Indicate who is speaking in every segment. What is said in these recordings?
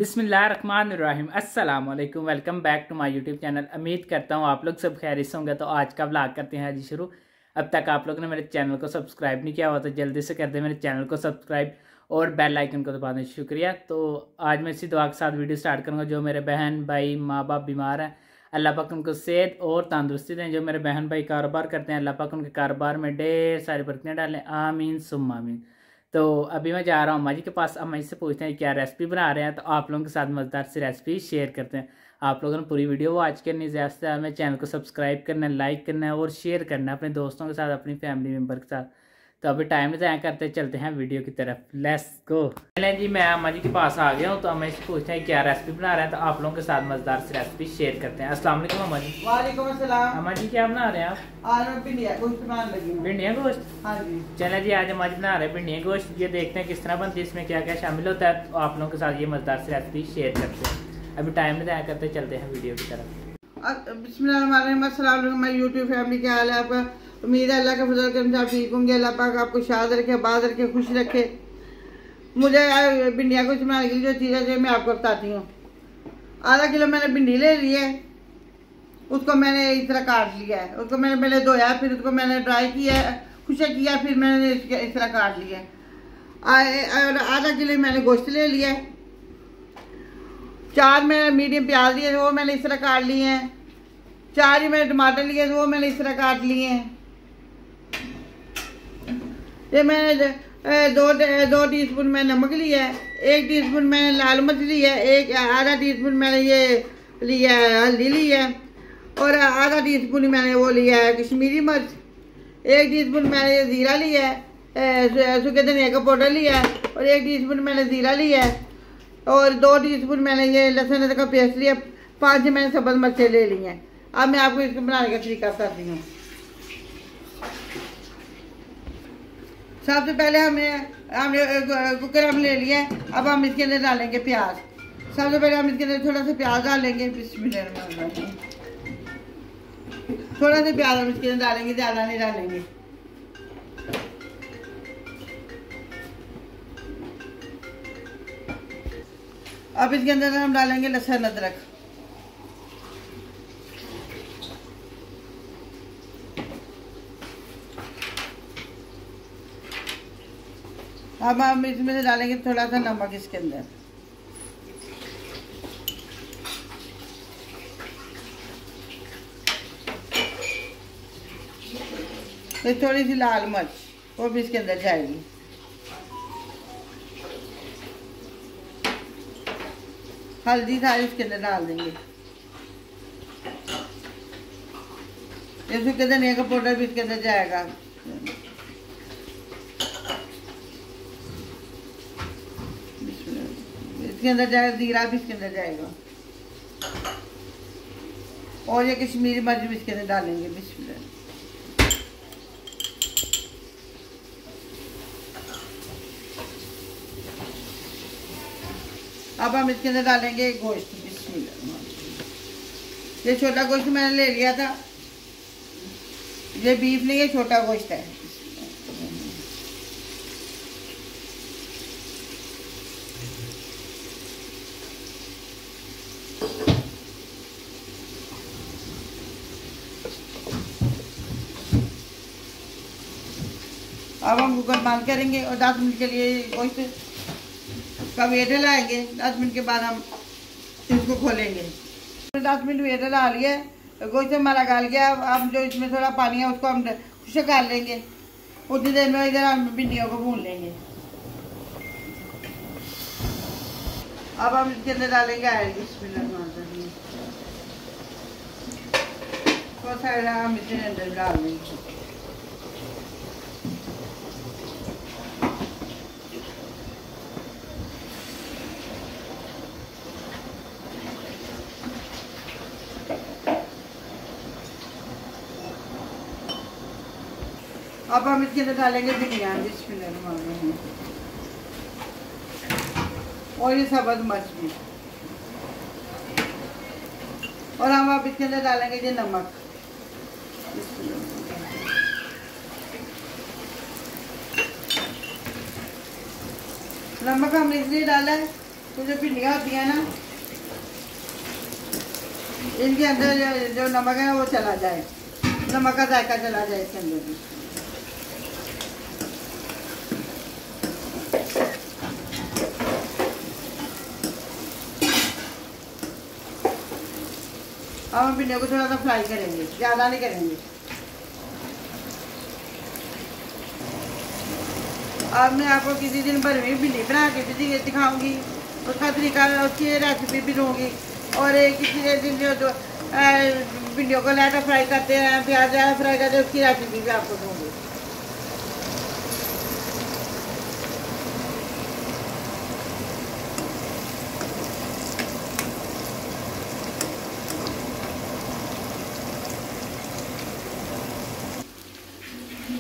Speaker 1: बिस्मिल्लाहिर्रहमानिर्रहीम अस्सलाम वालेकुम। Welcome back to my YouTube channel. उम्मीद करता हूँ आप लोग सब खैरियत से होंगे। तो आज का व्लॉग करते हैं जी शुरू। अब तक आप लोगों ने मेरे चैनल को सब्सक्राइब नहीं किया हुआ तो जल्दी से कर दें मेरे चैनल को सब्सक्राइब और बेल आइकन को दबाने शुक्रिया। तो आज मैं इसी दुआ के साथ वीडियो स्टार्ट करूँगा। जो मेरे बहन भाई माँ बाप बीमार हैं, अल्लाह पाक उनको सेहत और तंदुरुस्ती दें। जो मेरे बहन भाई कारोबार करते हैं, अल्लाह पाक उनके कारोबार में ढेर सारी बरकतें डालें, आमीन सुम्मा आमीन। तो अभी मैं जा रहा हूँ अम्मा जी के पास। अम्मा जी से पूछते हैं क्या रेसिपी बना रहे हैं, तो आप लोगों के साथ मज़ेदार सी रेसिपी शेयर करते हैं। आप लोगों ने पूरी वीडियो वॉच करनी, ज़्यादा से ज़्यादा मेरे चैनल को सब्सक्राइब करना है, लाइक करना है और शेयर करना है अपने दोस्तों के साथ, अपनी फैमिली मेम्बर के साथ। तो अभी टाइम ज़ाया करते चलते हैं वीडियो की तरफ। Let's go. चलें जी, मैं अम्मा जी के पास आ गया हूँ। तो अम्मा जी से पूछते हैं क्या रेसिपी बना रहे हैं, तो आप लोगों के साथ मज़ेदार सी रेसिपी शेयर करते हैं। अस्सलाम वालेकुम अम्मा जी।
Speaker 2: वालेकुम अस्सलाम।
Speaker 1: अम्मा जी क्या बना रहे हैं आप?
Speaker 2: आज मैं भिंडिया गोश्त बनाने लगी हूँ।
Speaker 1: भिंडिया गोश्त?
Speaker 2: हाँ जी।
Speaker 1: चलें जी, आज अम्मा जी बना रहे हैं भिंडिया गोश्त। ये देखते हैं किस तरह बनती है, इसमें क्या क्या शामिल होता है। तो आप लोगों के साथ ये मज़ेदार सी रेसिपी शेयर करते हैं। अभी टाइम नहीं ज़ाया करते चलते हैं वीडियो की तरफ।
Speaker 2: बिस्मिल्लाहिर्रहमानिर्रहीम। अस्सलाम वालेकुम। मैं यूट्यूब फैमिली, क्या हाल है आपका? उम्मीद है अल्लाह का फजल करम से आप ठीक होंगे। अल्लाह पाक आपको शाद रखे, आबाद रखे, खुश रखे। मुझे भिंडिया गोश्त बनाने के लिए जो चीज़ें जो मैं आपको बताती हूँ। आधा किलो मैंने भिंडी ले ली है, उसको मैंने इस तरह काट लिया है। उसको मैंने पहले धोया, फिर उसको मैंने ड्राई किया, खुशक किया, फिर मैंने इस तरह काट लिया है। आधा किलो मैंने गोश्त ले लिया है। 4 मैंने मीडियम प्याज लिए, वो मैंने इस तरह काट लिए हैं। 4 ही मैंने टमाटर लिए, वो मैंने इस तरह काट लिए हैं। ये मैंने 2 टीस्पून में नमक लिया है, 1 टीस्पून मैंने लाल मिर्च लिया है, आधा टीस्पून मैंने ये लिया है हल्दी ली है, और आधा टीस्पून मैंने वो लिया है कश्मीरी मिर्च। 1 टीस्पून मैंने ये ज़ीरा लिया है, सूखे धनिया का पाउडर लिया है, और 1 टीस्पून मैंने ज़ीरा लिया है, और 2 टीस्पून मैंने ये लहसुन अदरक का पेस्ट लिया। 5 मैंने सब्ज़ मिर्चें ले ली हैं। अब मैं आपको इसको बनाने का तरीका बताती हूँ। सबसे पहले हमने कुकर हम ले लिया है। अब हम इसके अंदर डालेंगे प्याज। सबसे पहले हम इसके अंदर थोड़ा सा प्याज डालेंगे। बिस्मिल्लाह। थोड़ा सा प्याज हम इसके अंदर डालेंगे, ज़्यादा नहीं डालेंगे। अब इसके अंदर हम डालेंगे लहसुन अदरक। अब हम इसमें से डालेंगे थोड़ा सा नमक इसके अंदर। फिर थोड़ी सी लाल मिर्च, वो भी इसके अंदर जाएगी। हल्दी सारी इसके अंदर डाल देंगे। ये सूखे धनिया का पाउडर भी इसके अंदर जाएगा। इसके अंदर जाएगा ज़ीरा भी इसके अंदर जाएगा, और ये कश्मीरी मिर्च भी इसके अंदर डालेंगे। बिस्मिल्लाह। अब हम इसके अंदर डालेंगे गोश्त। बिस्मिल्लाह। ये छोटा गोश्त मैंने ले लिया था, ये बीफ नहीं, ये छोटा गोश्त है। अब हम कुकर बंद करेंगे और 10 मिनट के लिए गोश्त का वेट लाएंगे। 10 मिनट के बाद हम इसको खोलेंगे। 10 मिनट वेट ला लिए, गोश्त हमारा गल गया। अब जो इसमें थोड़ा पानी है उसको हम खुशक कर लेंगे। उतनी देर में इधर हम भिंडियों को भून लेंगे। अब हम इसके अंदर डालेंगे ऑयल। थोड़ा सा हम इसके अंदर डाल देंगे। अब हम इसके अंदर डालेंगे भिंडियाँ। और ये सब्ज़ मिर्च भी, और हम अब इसके अंदर डालेंगे ये नमक। नमक हमने इसलिए डाला है तो जो भिंडियाँ होती हैं ना, इनके अंदर जो नमक है वो चला जाए, नमक का जायका चला जाए इसके अंदर भी। अब हम भिंडियों को थोड़ा सा फ्राई करेंगे, ज़्यादा नहीं करेंगे। अब मैं आपको किसी दिन भर में भिंडी बना के भी दिखाऊंगी, उसका तरीका, उसकी रेसिपी भी दूँगी। और एक किसी दिन जो भिंडियों को लैटा फ्राई करते हैं, प्याज फ्राई करते हैं, उसकी रेसिपी भी आपको दूँगी।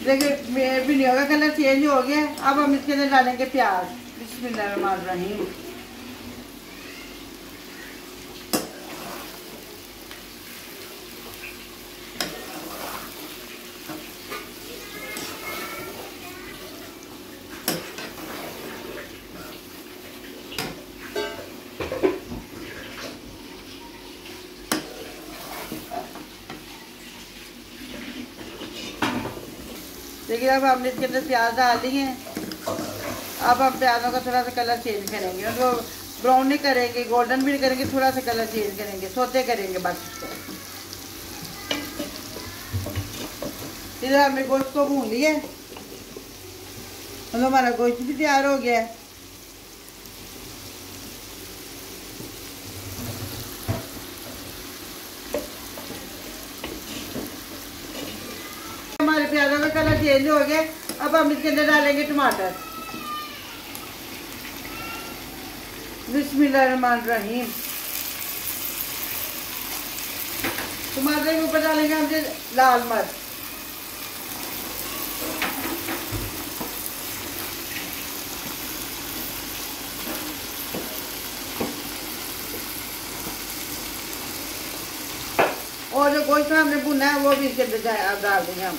Speaker 2: देखिए भिंडियों का कलर चेंज हो गया। अब हम इसके अंदर डालेंगे प्याज। बिस्मिल्लाहिर्रहमानिर्रहीम। देखिए अब हमने इसके अंदर प्याज डाल दिए हैं। अब हम प्याजों का थोड़ा सा कलर चेंज करेंगे, उनको ब्राउन नहीं करेंगे, गोल्डन भी नहीं करेंगे, थोड़ा सा कलर चेंज करेंगे, सोते करेंगे बस इसको। इधर हमने गोश्त को भून लिया, मतलब हमारा गोश्त भी तैयार हो गया है। हमारे प्याजों का कलर चेंज हो गया। अब हम इसके अंदर डालेंगे टमाटर। बिस्मिल्लाहिर्रहमानिर्रहीम। टमाटर के ऊपर डालेंगे हम लाल मिर्च। और जो गोश्त हमने भुना है वो भी इसके अंदर डाल देंगे हम।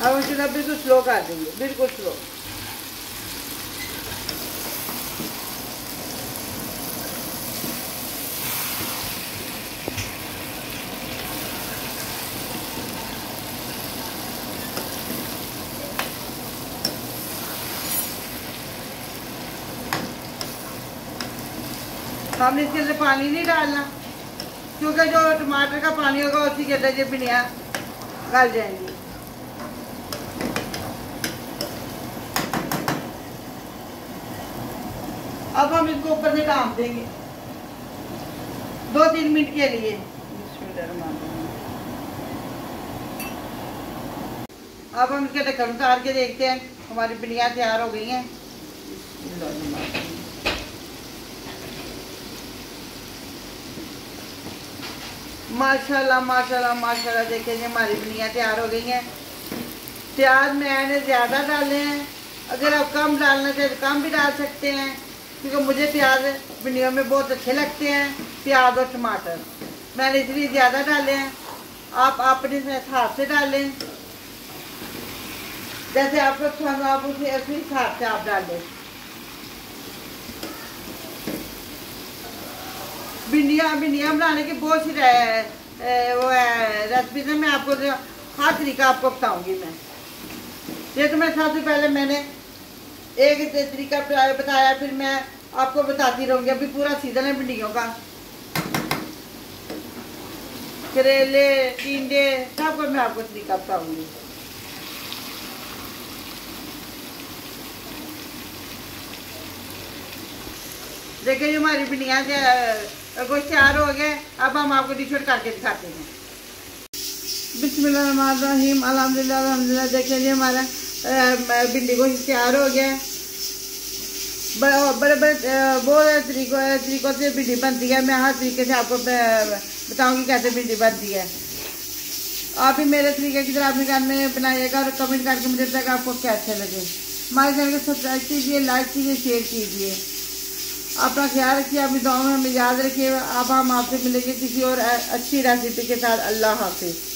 Speaker 2: अब इसे बिल्कुल स्लो कर देंगे, बिल्कुल स्लो। हमने इसके अंदर पानी नहीं डालना, क्योंकि जो टमाटर का पानी होगा उसी के अंदर ये भिंडियाँ गल जाएंगी। अब हम इसको ऊपर से ढाँप देंगे 2-3 मिनट के लिए। अब हम इसके ढक्कन उतार के देखते हैं, हमारी भिंडियाँ तैयार हो गई हैं। माशाल्लाह माशाल्लाह माशाल्लाह, देखिए जी हमारी भिंडियाँ तैयार हो गई हैं। प्याज मैंने ज़्यादा डाले हैं, अगर आप कम डालना चाहे तो कम भी डाल सकते हैं, क्योंकि मुझे प्याज भिंडियों में बहुत अच्छे लगते हैं, प्याज और टमाटर। मैंने इसलिए ज़्यादा डाले हैं। आप अपने हिसाब से डालें, जैसे आपको पसंद हो आप उसी हिसाब से आप डालें। भिंडियाँ बनाने की बहुत सी वो है रेसिपी है, मैं आपको हर तरीका आपको बताऊंगी। मैं ये तो मैं सबसे पहले मैंने एक तरीका बताया, फिर मैं आपको बताती रहूँगी। अभी पूरा सीजन है भिंडियों का, करेले, टिंडे, सबको मैं आपको तरीका बताऊंगी। देखिए जो हमारी भिंडियाँ गोश्त तैयार हो गए। अब हम आपको डिश आउट करके दिखाते हैं। बिस्मिल्लाहिर्रहमानिर्रहीम, अल्हम्दुलिल्लाह अल्हम्दुलिल्लाह। देखिए जी हमारा भिंडी गोश्त तैयार हो गया। बड़े बड़े बहुत तरीक़ों से भिंडी बनती है। मैं हर तरीके से आपको बताऊंगी कैसे भिंडी बनती है। आप भी मेरे तरीके की तरह अपने घर में बनाइएगा और कमेंट करके मुझे तक आपको कैसे लगे। हमारे चैनल को सब्सक्राइब कीजिए, लाइक कीजिए, शेयर कीजिए। अपना ख्याल रखिए, अपनी दुआओं में हमें याद रखिए। अब हम आपसे मिलेंगे किसी और अच्छी रेसिपी के साथ। अल्लाह हाफिज़।